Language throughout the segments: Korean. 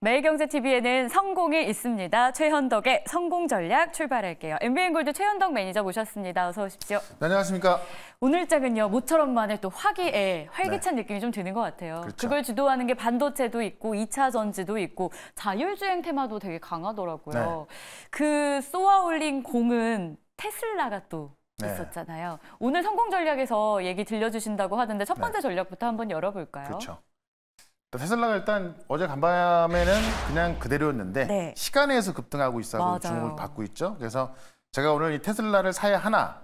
매일경제TV에는 성공이 있습니다. 최현덕의 성공전략 출발할게요. MBN골드 최현덕 매니저 모셨습니다. 어서 오십시오. 네, 안녕하십니까. 오늘 장은요, 모처럼 만에 또 활기찬 느낌이 좀 드는 것 같아요. 그렇죠. 그걸 주도하는 게 반도체도 있고 2차 전지도 있고 자율주행 테마도 되게 강하더라고요. 그 쏘아올린 공은 테슬라가 또 있었잖아요. 오늘 성공전략에서 얘기 들려주신다고 하던데 첫 번째 전략부터 한번 열어볼까요? 그렇죠. 테슬라가 일단 어제 간밤에는 그냥 그대로였는데 시간에서 급등하고 있어서 주목을 받고 있죠. 그래서 제가 오늘 이 테슬라를 사야 하나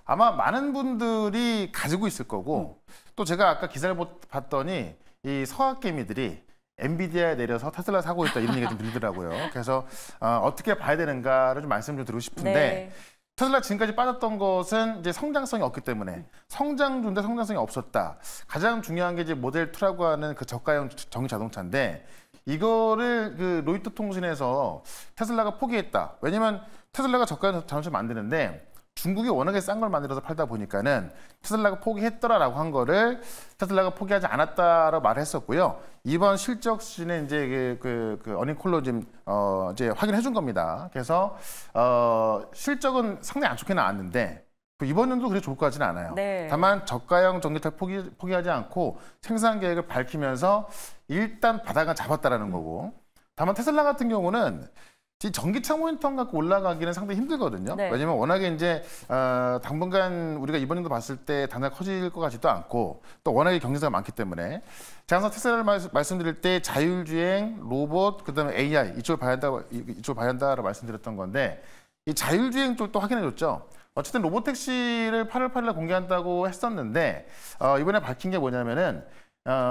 아마 많은 분들이 가지고 있을 거고 또 제가 아까 기사를 봤더니 이 서학개미들이 엔비디아에 내려서 테슬라 사고 있다 이런 얘기가 좀 들리더라고요. 그래서 어떻게 봐야 되는가를 좀 말씀 좀 드리고 싶은데 테슬라 지금까지 빠졌던 것은 이제 성장성이 없기 때문에 성장주인데 성장성이 없었다. 가장 중요한 게 이제 모델 2라고 하는 그 저가형 전기 자동차인데 이거를 그 로이터 통신에서 테슬라가 포기했다. 왜냐면 테슬라가 저가형 자동차 만드는데 중국이 워낙에 싼 걸 만들어서 팔다 보니까는 테슬라가 포기했더라라고 한 거를 테슬라가 포기하지 않았다라고 말했었고요. 이번 실적 시즌에 이제 그 어닝콜로 지금 이제 확인해 준 겁니다. 그래서 실적은 상당히 안 좋게 나왔는데 이번 연도 그렇게 좋을 것 같지는 않아요. 다만 저가형 전기차 포기하지 않고 생산 계획을 밝히면서 일단 바닥은 잡았다라는 거고. 다만 테슬라 같은 경우는 전기차 모니터 갖고 올라가기는 상당히 힘들거든요. 왜냐면 워낙에 이제 당분간 우리가 이번 년도 봤을 때 당장 커질 것 같지도 않고 또 워낙에 경쟁사가 많기 때문에 제가 항상 테슬라를 말씀드릴 때 자율주행, 로봇, 그다음에 AI 이쪽을 봐야 한다라고 말씀드렸던 건데 이 자율주행 쪽도 확인해줬죠. 어쨌든 로보택시를 8월 8일에 공개한다고 했었는데 이번에 밝힌 게 뭐냐면은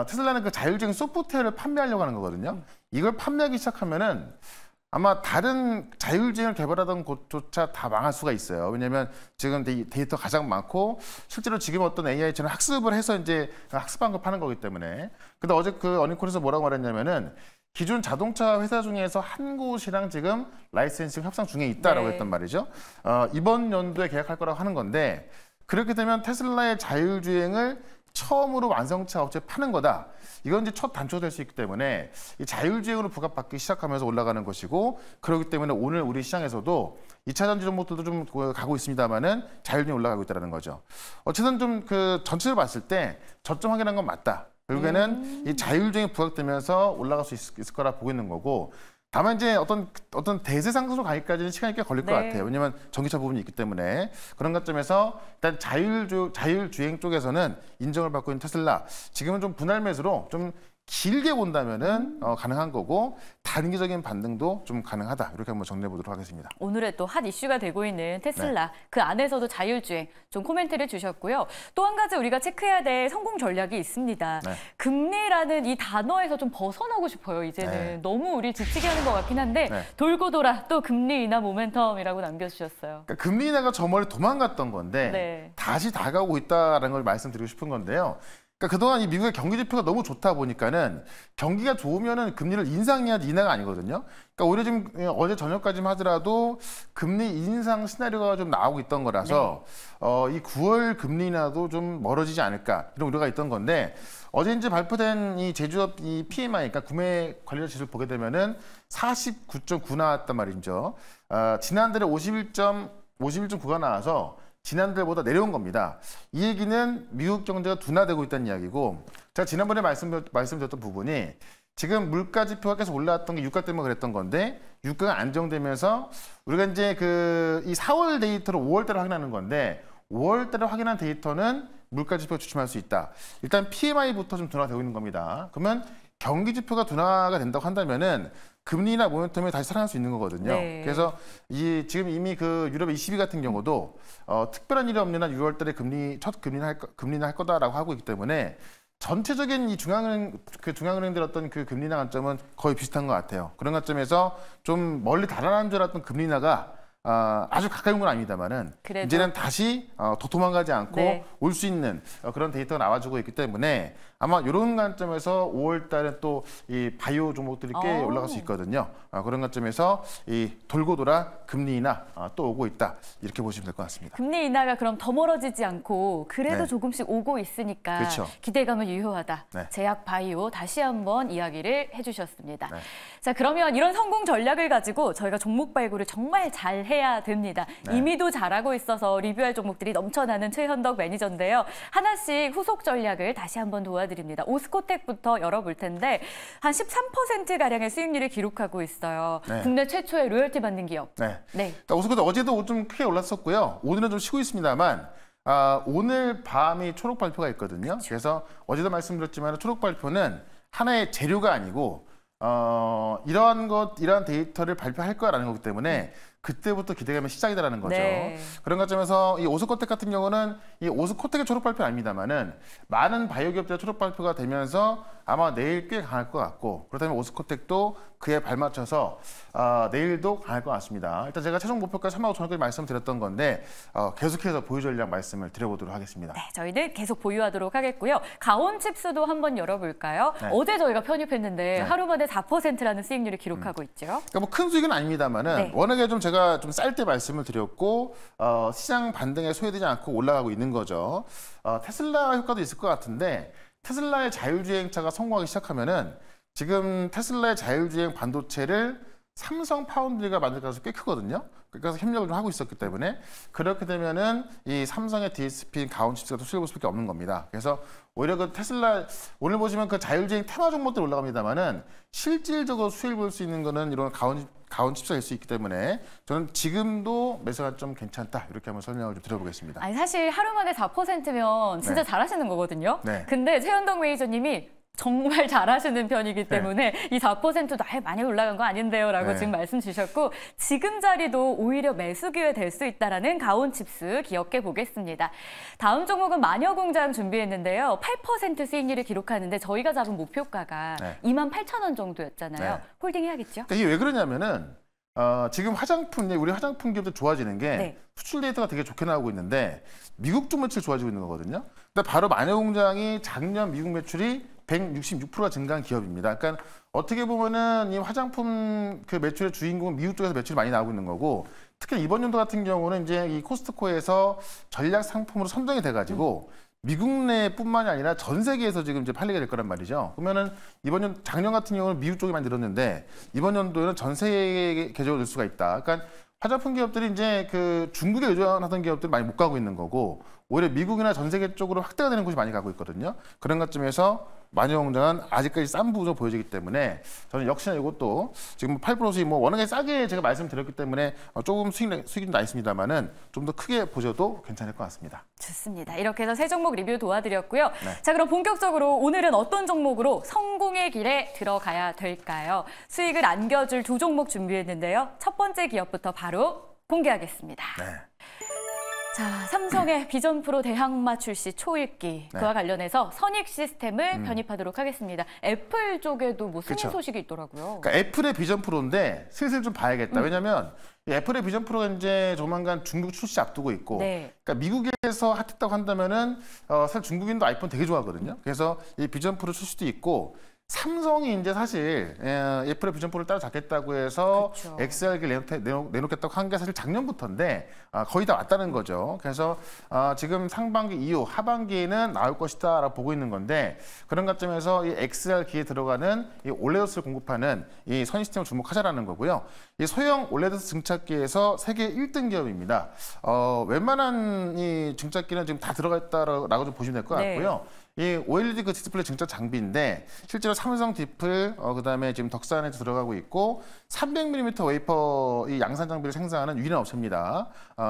테슬라는 그 자율주행 소프트웨어를 판매하려고 하는 거거든요. 이걸 판매하기 시작하면은 아마 다른 자율주행을 개발하던 곳조차 다 망할 수가 있어요. 왜냐하면 지금 데이터 가장 많고 실제로 지금 어떤 AI처럼 학습을 해서 이제 학습한 걸 파는 거기 때문에. 근데 어제 그 어닝콜에서 뭐라고 말했냐면은 기존 자동차 회사 중에서 한 곳이랑 지금 라이센싱 협상 중에 있다라고 했단 말이죠. 이번 연도에 계약할 거라고 하는 건데 그렇게 되면 테슬라의 자율주행을 처음으로 완성차 업체에 파는 거다. 이건 이제 첫 단초가 될 수 있기 때문에 이 자율주행으로 부각받기 시작하면서 올라가는 것이고 그렇기 때문에 오늘 우리 시장에서도 2차 전지 종목들도 좀 가고 있습니다만은 자율주행이 올라가고 있다는 거죠. 어쨌든 좀 그 전체를 봤을 때 저점 확인한 건 맞다. 결국에는 이 자율주행이 부각되면서 올라갈 수 있을 거라 보고 있는 거고 다만 이제 어떤 대세 상승으로 가기까지는 시간이 꽤 걸릴 것 같아요. 왜냐하면 전기차 부분이 있기 때문에 그런 관점에서 일단 자율주행 쪽에서는 인정을 받고 있는 테슬라 지금은 좀 분할 매수로 좀 길게 본다면은 가능한 거고 단기적인 반등도 좀 가능하다. 이렇게 한번 정리해 보도록 하겠습니다. 오늘의 또 핫 이슈가 되고 있는 테슬라 그 안에서도 자율주행 좀 코멘트를 주셨고요. 또 한 가지 우리가 체크해야 될 성공 전략이 있습니다. 금리라는 이 단어에서 좀 벗어나고 싶어요. 이제는 너무 우리 지치게 하는 것 같긴 한데 돌고 돌아 또 금리 인하 모멘텀이라고 남겨주셨어요. 그러니까 금리 인하가 저 멀리 도망갔던 건데 다시 다가오고 있다는 걸 말씀드리고 싶은 건데요. 그러니까 그동안 이 미국의 경기 지표가 너무 좋다 보니까는 경기가 좋으면은 금리를 인상해야지 인하가 아니거든요. 그러니까 오히려 지금 어제 저녁까지만 하더라도 금리 인상 시나리오가 좀 나오고 있던 거라서 이 9월 금리 인하도 좀 멀어지지 않을까 이런 우려가 있던 건데 어제 이제 발표된 이 제조업 이 PMI, 그러니까 구매 관련 지수를 보게 되면은 49.9 나왔단 말이죠. 지난달에 51.9가 나와서 지난달보다 내려온 겁니다. 이 얘기는 미국 경제가 둔화되고 있다는 이야기고 제가 지난번에 말씀드렸던 부분이 지금 물가 지표가 계속 올라왔던 게 유가 때문에 그랬던 건데 유가가 안정되면서 우리가 이제 이 4월 데이터를 5월 달에 확인하는 건데 5월 달에 확인한 데이터는 물가 지표가 주춤할 수 있다. 일단 PMI부터 좀 둔화되고 있는 겁니다. 그러면 경기 지표가 둔화가 된다고 한다면은 금리나 모멘텀이 다시 살아날 수 있는 거거든요. 그래서 지금 이미 그 유럽의 ECB 같은 경우도 특별한 일이 없는 한 6월 달에 첫 금리는 할 거다라고 하고 있기 때문에 전체적인 이 중앙은행들 어떤 그 금리 인하 관점은 거의 비슷한 것 같아요. 그런 관점에서 좀 멀리 달아난 줄 알았던 금리 인하가 아주 가까이 온 건 아닙니다만은 이제는 다시 도망가지 않고 올 수 있는 그런 데이터가 나와주고 있기 때문에 아마 이런 관점에서 5월 달에 또 이 바이오 종목들이 꽤 올라갈 수 있거든요. 그런 관점에서 이 돌고 돌아 금리 인하 또 오고 있다. 이렇게 보시면 될 것 같습니다. 금리 인하가 그럼 더 멀어지지 않고 그래도 조금씩 오고 있으니까 기대감은 유효하다. 제약 바이오 다시 한번 이야기를 해주셨습니다. 자, 그러면 이런 성공 전략을 가지고 저희가 종목 발굴을 정말 잘 해야 됩니다. 이미도 잘하고 있어서 리뷰할 종목들이 넘쳐나는 최현덕 매니저인데요. 하나씩 후속 전략을 다시 한번 도와드립니다. 오스코텍부터 열어볼 텐데 한 13%가량의 수익률을 기록하고 있어요. 국내 최초의 로열티 받는 기업. 오스코텍 어제도 좀 크게 올랐었고요. 오늘은 좀 쉬고 있습니다만 오늘 밤이 초록 발표가 있거든요. 그래서 어제도 말씀드렸지만 초록 발표는 하나의 재료가 아니고 이러한 데이터를 발표할 거라는 거기 때문에 그때부터 기대감의 시작이다라는 거죠. 그런 관점에서 이 오스코텍 같은 경우는 이 오스코텍의 초록 발표는 아닙니다만은 많은 바이오 기업들의 초록 발표가 되면서 아마 내일 꽤 강할 것 같고 그렇다면 오스코텍도 그에 발맞춰서 내일도 강할 것 같습니다. 일단 제가 최종 목표가 35,000원까지 말씀드렸던 건데 계속해서 보유 전략 말씀을 드려보도록 하겠습니다. 네, 저희는 계속 보유하도록 하겠고요. 가온칩스도 한번 열어볼까요? 어제 저희가 편입했는데 하루 만에 4%라는 수익률을 기록하고 있죠. 그러니까 뭐 큰 수익은 아닙니다만은 워낙에 좀 제가 좀 쌀 때 말씀을 드렸고 시장 반등에 소외되지 않고 올라가고 있는 거죠. 테슬라 효과도 있을 것 같은데 테슬라의 자율주행차가 성공하기 시작하면은 지금 테슬라의 자율주행 반도체를 삼성 파운드리가 만들 가능성이 꽤 크거든요. 그래서 협력을 좀 하고 있었기 때문에 그렇게 되면은 이 삼성의 DSP인 가온칩스가 또 수익을 볼 수밖에 없는 겁니다. 그래서 오히려 그 테슬라 오늘 보시면 그 자율주행 테마 종목들 올라갑니다만은 실질적으로 수익을 볼 수 있는 거는 이런 가온칩스가 될 수 있기 때문에 저는 지금도 매수가 좀 괜찮다 이렇게 한번 설명을 좀 드려보겠습니다. 아니 사실 하루 만에 4%면 진짜 잘하시는 거거든요. 근데 최현덕 매니저님이 정말 잘하시는 편이기 때문에 이 4%도 많이 올라간 거 아닌데요 라고 지금 말씀 주셨고 지금 자리도 오히려 매수 기회 될 수 있다는 가온칩스 기억해 보겠습니다. 다음 종목은 마녀공장 준비했는데요. 8% 수익률을 기록하는데 저희가 잡은 목표가가 28,000원 정도였잖아요. 홀딩 해야겠죠? 그러니까 이게 왜 그러냐면은 지금 우리 화장품 기업들 좋아지는 게 수출 데이터가 되게 좋게 나오고 있는데 미국 쪽 매출 좋아지고 있는 거거든요. 근데 바로 마녀공장이 작년 미국 매출이 166%가 증가한 기업입니다. 그러니까 어떻게 보면은 이 화장품 그 매출의 주인공은 미국 쪽에서 매출이 많이 나오고 있는 거고 특히 이번 연도 같은 경우는 이제 이 코스트코에서 전략 상품으로 선정이 돼가지고 미국 내뿐만이 아니라 전 세계에서 지금 이제 팔리게 될 거란 말이죠. 그러면은 작년 같은 경우는 미국 쪽이 많이 늘었는데 이번 연도에는 전 세계 계적으로 늘 수가 있다. 그러니까 화장품 기업들이 이제 그 중국에 의존하던 기업들이 많이 못 가고 있는 거고 오히려 미국이나 전 세계 쪽으로 확대가 되는 곳이 많이 가고 있거든요. 그런 관점에서 마녀공장은 아직까지 싼 부분으로 보여지기 때문에 저는 역시나 이것도 지금 8% 수익 워낙에 싸게 제가 말씀드렸기 때문에 조금 수익이 나 있습니다만은 좀 더 크게 보셔도 괜찮을 것 같습니다. 좋습니다. 이렇게 해서 세 종목 리뷰 도와드렸고요. 자, 그럼 본격적으로 오늘은 어떤 종목으로 성공의 길에 들어가야 될까요? 수익을 안겨줄 두 종목 준비했는데요. 첫 번째 기업부터 바로 공개하겠습니다. 자, 삼성의 비전 프로 대항마 출시 초읽기 그와 관련해서 선익 시스템을 편입하도록 하겠습니다. 애플 쪽에도 뭐 승인 소식이 있더라고요. 그러니까 애플의 비전 프로인데 슬슬 좀 봐야겠다. 왜냐하면 애플의 비전 프로가 이제 조만간 중국 출시 앞두고 있고, 그러니까 미국에서 핫했다고 한다면은 사실 중국인도 아이폰 되게 좋아하거든요. 그래서 이 비전 프로 출시도 있고. 삼성이 이제 사실 애플의 비전 프로를 따라잡겠다고 해서 XR기를 내놓겠다고 한 게 사실 작년부터인데 거의 다 왔다는 거죠. 그래서 지금 상반기 이후 하반기에는 나올 것이다라고 보고 있는 건데 그런 관점에서 이 XR기에 들어가는 이 올레드스를 공급하는 이 선의 시스템을 주목하자라는 거고요. 이 소형 올레드 증착기에서 세계 1등 기업입니다. 웬만한 이 증착기는 지금 다 들어가 있다라고 좀 보시면 될 것 같고요. 이 OLED 그 디스플레이 증착 장비인데 실제로 삼성 디플 그다음에 지금 덕산에도 들어가고 있고 300mm 웨이퍼 이 양산 장비를 생산하는 유일한 업체입니다.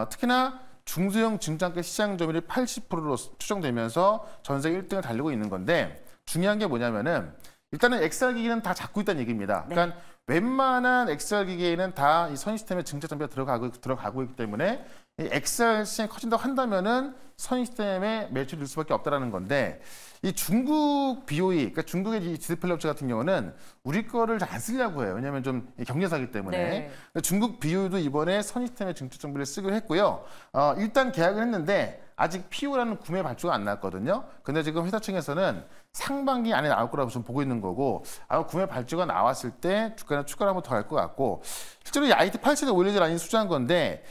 특히나 중소형 증착기 시장 점유율이 80%로 추정되면서 전 세계 1등을 달리고 있는 건데 중요한 게 뭐냐면은 일단은 XR 기기는 다 잡고 있다는 얘기입니다. 그러니까 웬만한 XR 기기에는 다 이 선의 시스템의 증착 장비가 들어가고 있기 때문에 이 XR 시장이 커진다고 한다면은 선익시스템의 매출이 늘 수밖에 없다라는 건데 이 중국 BOE, 그러니까 중국의 이 디스플레이 같은 경우는 우리 거를 잘 안 쓰려고 해요. 왜냐하면 좀 경쟁사기 때문에. 네. 중국 BOE도 이번에 선익시스템의 증축 정보를 쓰기로 했고요. 일단 계약을 했는데 아직 PO라는 구매 발주가 안 나왔거든요. 근데 지금 회사 측에서는 상반기 안에 나올 거라고 좀 보고 있는 거고 아마 구매 발주가 나왔을 때 주가는 추가로 한번 더 갈 것 같고 실제로 이 IT87의 OLED 라인이 수주한 건데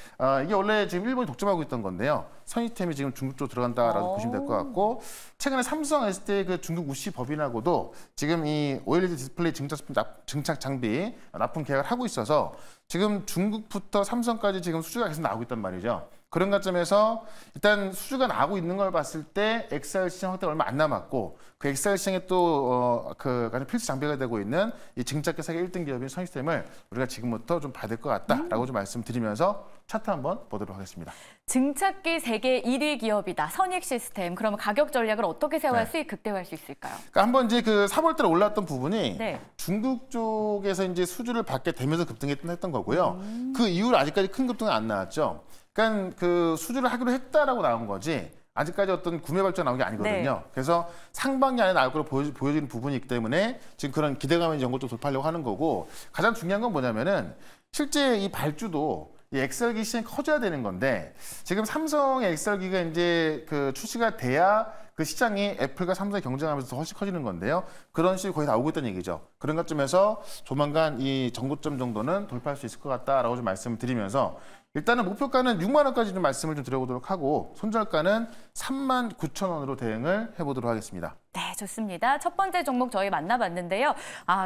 이게 원래 지금 일본이 독점하고 있던 건데요. 선익템이 지금 중국 쪽으로 들어간다라고 보시면 될 것 같고 최근에 삼성 SD의 그 중국 우시 법인하고도 지금 이 OLED 디스플레이 증착 장비 납품 계약을 하고 있어서 지금 중국부터 삼성까지 지금 수주가 계속 나오고 있단 말이죠. 그런 관점에서 일단 수주가 나오고 있는 걸 봤을 때 XR 시장 확대가 얼마 안 남았고 그 XR 시장에 또 그 가장 필수 장비가 되고 있는 이 증착계 세계 1등 기업인 선익시스템을 우리가 지금부터 좀 받을 것 같다라고 좀 말씀드리면서 차트 한번 보도록 하겠습니다. 증착기 세계 1위 기업이다. 선익시스템. 그러면 가격 전략을 어떻게 세워야 수익 극대화할 수 있을까요? 그러니까 한번 이제 그 3월 달에 올랐던 부분이 중국 쪽에서 이제 수주를 받게 되면서 급등했던 거고요. 그 이후로 아직까지 큰 급등은 안 나왔죠. 그러니까 그 수주를 하기로 했다라고 나온 거지 아직까지 어떤 구매 발주가 나온 게 아니거든요. 그래서 상반기 안에 나올 거로 보여지는 부분이 있기 때문에 지금 그런 기대감의 연고 좀 돌파하려고 하는 거고 가장 중요한 건 뭐냐면은 실제 이 발주도 이 XR기 시장이 커져야 되는 건데 지금 삼성의 XR기가 이제 그 출시가 돼야 그 시장이 애플과 삼성이 경쟁하면서 훨씬 커지는 건데요. 그런 식으로 거의 나오고 있다는 얘기죠. 그런 것점에서 조만간 이 정고점 정도는 돌파할 수 있을 것 같다라고 좀 말씀을 드리면서 일단은 목표가는 6만 원까지 좀 말씀을 좀 드려보도록 하고 손절가는 39,000원으로 대응을 해보도록 하겠습니다. 네, 좋습니다. 첫 번째 종목 저희 만나봤는데요.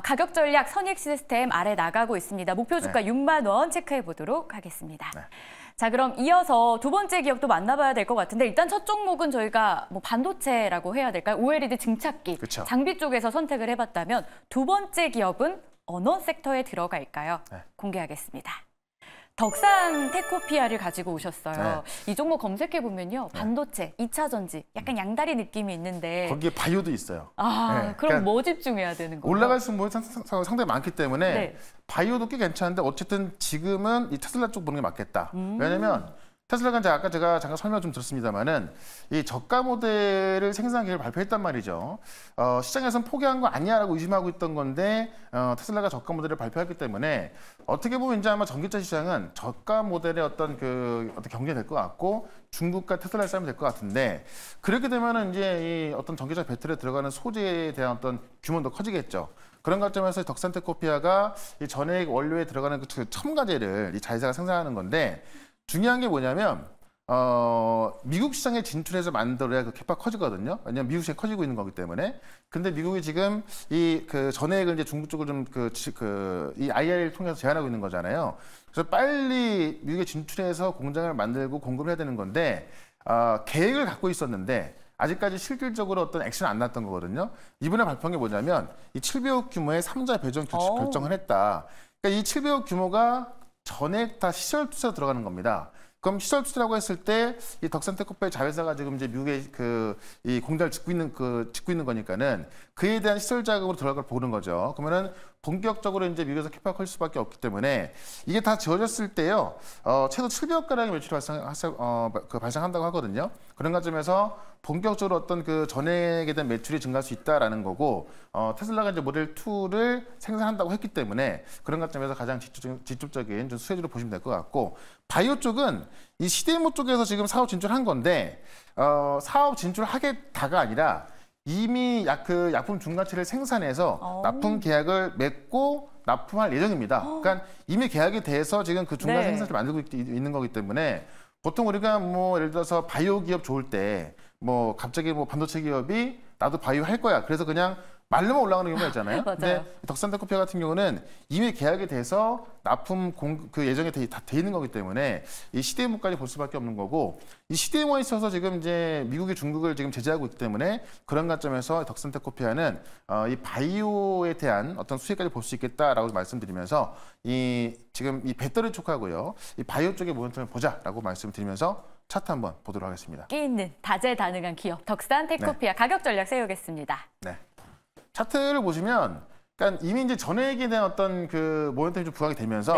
가격 전략 선익시스템 아래 나가고 있습니다. 목표 주가 6만 원 체크해 보도록 하겠습니다. 자, 그럼 이어서 두 번째 기업도 만나봐야 될 것 같은데 일단 첫 종목은 저희가 뭐 반도체라고 해야 될까요? OLED 증착기, 그쵸. 장비 쪽에서 선택을 해봤다면 두 번째 기업은 어느 섹터에 들어갈까요? 공개하겠습니다. 덕산 테코피아를 가지고 오셨어요. 이 종목 검색해보면요. 반도체, 2차 전지, 약간 양다리 느낌이 있는데. 거기에 바이오도 있어요. 그럼 그러니까 뭐 집중해야 되는 거예요? 올라갈 수 상당히 많기 때문에 바이오도 꽤 괜찮은데 어쨌든 지금은 이 테슬라 쪽 보는 게 맞겠다. 왜냐면 테슬라가 이제 아까 제가 잠깐 설명 좀 드렸습니다만은 이 저가 모델을 생산 계획을 발표했단 말이죠. 시장에서는 포기한 거 아니야라고 의심하고 있던 건데 테슬라가 저가 모델을 발표했기 때문에 어떻게 보면 이제 아마 전기차 시장은 저가 모델의 어떤 경쟁이 될 것 같고 중국과 테슬라의 싸움이 될 것 같은데 그렇게 되면은 이제 이 어떤 전기차 배터리에 들어가는 소재에 대한 어떤 규모는 더 커지겠죠. 그런 관점에서 덕산테코피아가 이 전해액 원료에 들어가는 그 첨가제를 이 자회사가 생산하는 건데. 중요한 게 뭐냐면 미국 시장에 진출해서 만들어야 그 캐파 커지거든요. 왜냐하면 미국 시장이 커지고 있는 거기 때문에. 근데 미국이 지금 이 그 전액을 이제 중국 쪽으로 좀 이 IRA를 통해서 제한하고 있는 거잖아요. 그래서 빨리 미국에 진출해서 공장을 만들고 공급을 해야 되는 건데 계획을 갖고 있었는데. 아직까지 실질적으로 어떤 액션이 안 났던 거거든요. 이번에 발표한 게 뭐냐면 이 700억 규모의 3자 배정 결정을 했다. 그러니까 이 700억 규모가 전액 다 시설 투자 들어가는 겁니다. 그럼 시설 투자라고 했을 때 이 덕산테코피아 자회사가 지금 이제 미국에 이 공장을 짓고 있는 거니까는 그에 대한 시설 자금으로 들어갈 걸 보는 거죠. 그러면은 본격적으로 이제 미국에서 캐파가 커질 수밖에 없기 때문에 이게 다 지어졌을 때요. 최소 700억 가량의 매출이 발생한다고 하거든요. 그런 관점에서 본격적으로 어떤 그 전액에 대한 매출이 증가할 수 있다라는 거고 테슬라가 이제 모델 2를 생산한다고 했기 때문에 그런 관점에서 가장 직접적인 좀 수혜주로 보시면 될 것 같고 바이오 쪽은 이 CDMO 쪽에서 지금 사업 진출한 건데 사업 진출하겠다가 아니라 이미 약품 중간체를 생산해서 납품 계약을 맺고 납품할 예정입니다. 그러니까 이미 계약이 돼서 지금 그 중간 생산을 만들고 있는 거기 때문에 보통 우리가 뭐 예를 들어서 바이오 기업 좋을 때 뭐 갑자기 뭐 반도체 기업이 나도 바이오 할 거야. 그래서 그냥 말로만 올라가는 경우가 있잖아요. 근데 덕산테코피아 같은 경우는 이미 계약이 돼서 납품 그 예정에 다 돼 있는 거기 때문에 이 CDMO까지 볼 수밖에 없는 거고 이 CDMO에 있어서 지금 이제 미국이 중국을 지금 제재하고 있기 때문에 그런 관점에서 덕산테코피아는 이 바이오에 대한 어떤 수혜까지 볼 수 있겠다라고 말씀드리면서 지금 이 배터리 쪽하고요 이 바이오 쪽의 모멘텀을 보자라고 말씀드리면서 차트 한번 보도록 하겠습니다. 끼 있는 다재다능한 기업 덕산테코피아 가격 전략 세우겠습니다. 네. 차트를 보시면 그러니까 이미 이제 전액에 대한 어떤 그 모멘텀이 좀 부각이 되면서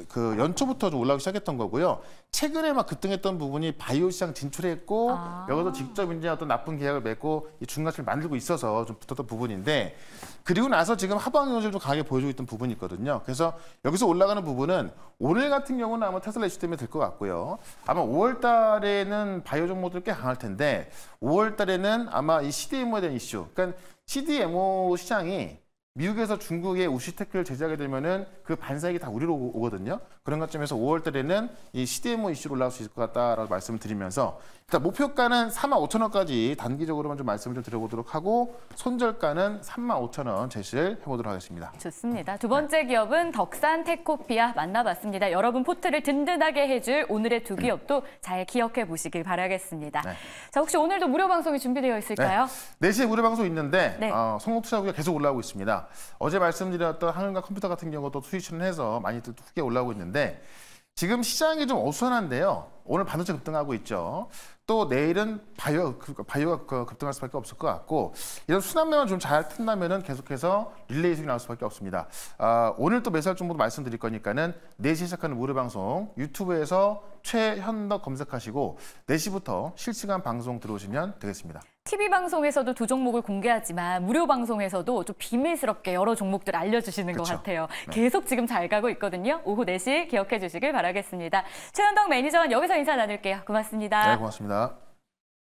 그 연초부터 좀 올라오기 시작했던 거고요. 최근에 막 급등했던 부분이 바이오 시장 진출했고 여기서 직접 이제 어떤 나쁜 계약을 맺고 이 중간층을 만들고 있어서 좀 붙었던 부분인데 그리고 나서 지금 하방 요소를 좀 강하게 보여주고 있던 부분이 있거든요. 그래서 여기서 올라가는 부분은 오늘 같은 경우는 아마 테슬라 이슈 때문에 될 것 같고요. 아마 5월 달에는 바이오 종목들이 꽤 강할 텐데 5월 달에는 아마 이 CDMO에 대한 이슈, 그러니까 CDMO 시장이 미국에서 중국의 우시테크를 제재하게 되면은 그 반사익이 다 우리로 오거든요. 그런 관점에서 5월 달에는 이 CDMO 이슈로 올라올 수 있을 것 같다라고 말씀을 드리면서 일단 목표가는 45,000원까지 단기적으로만 좀 말씀을 좀 드려보도록 하고 손절가는 35,000원 제시를 해보도록 하겠습니다. 좋습니다. 두 번째 기업은 덕산 테코피아 만나봤습니다. 여러분 포트를 든든하게 해줄 오늘의 두 기업도 잘 기억해 보시길 바라겠습니다. 네. 자, 혹시 오늘도 무료 방송이 준비되어 있을까요? 네. 4시에 무료 방송 있는데 성공투자구가 계속 올라오고 있습니다. 어제 말씀드렸던 한은과 컴퓨터 같은 경우도 수익 출연해서 많이들 크게 올라오고 있는데 지금 시장이 좀 어수선한데요. 오늘 반도체 급등하고 있죠. 또 내일은 바이오가 급등할 수밖에 없을 것 같고 이런 순환매만 좀 잘 튼다면은 계속해서 릴레이 수익이 나올 수밖에 없습니다. 오늘 또 매수할 정보도 말씀드릴 거니까는 4시에 시작하는 무료 방송 유튜브에서 최현덕 검색하시고 4시부터 실시간 방송 들어오시면 되겠습니다. TV 방송에서도 두 종목을 공개하지만 무료 방송에서도 좀 비밀스럽게 여러 종목들 알려주시는 것 같아요. 네. 계속 지금 잘 가고 있거든요. 오후 4시 기억해 주시길 바라겠습니다. 최현덕 매니저는 여기서 인사 나눌게요. 고맙습니다. 네, 고맙습니다.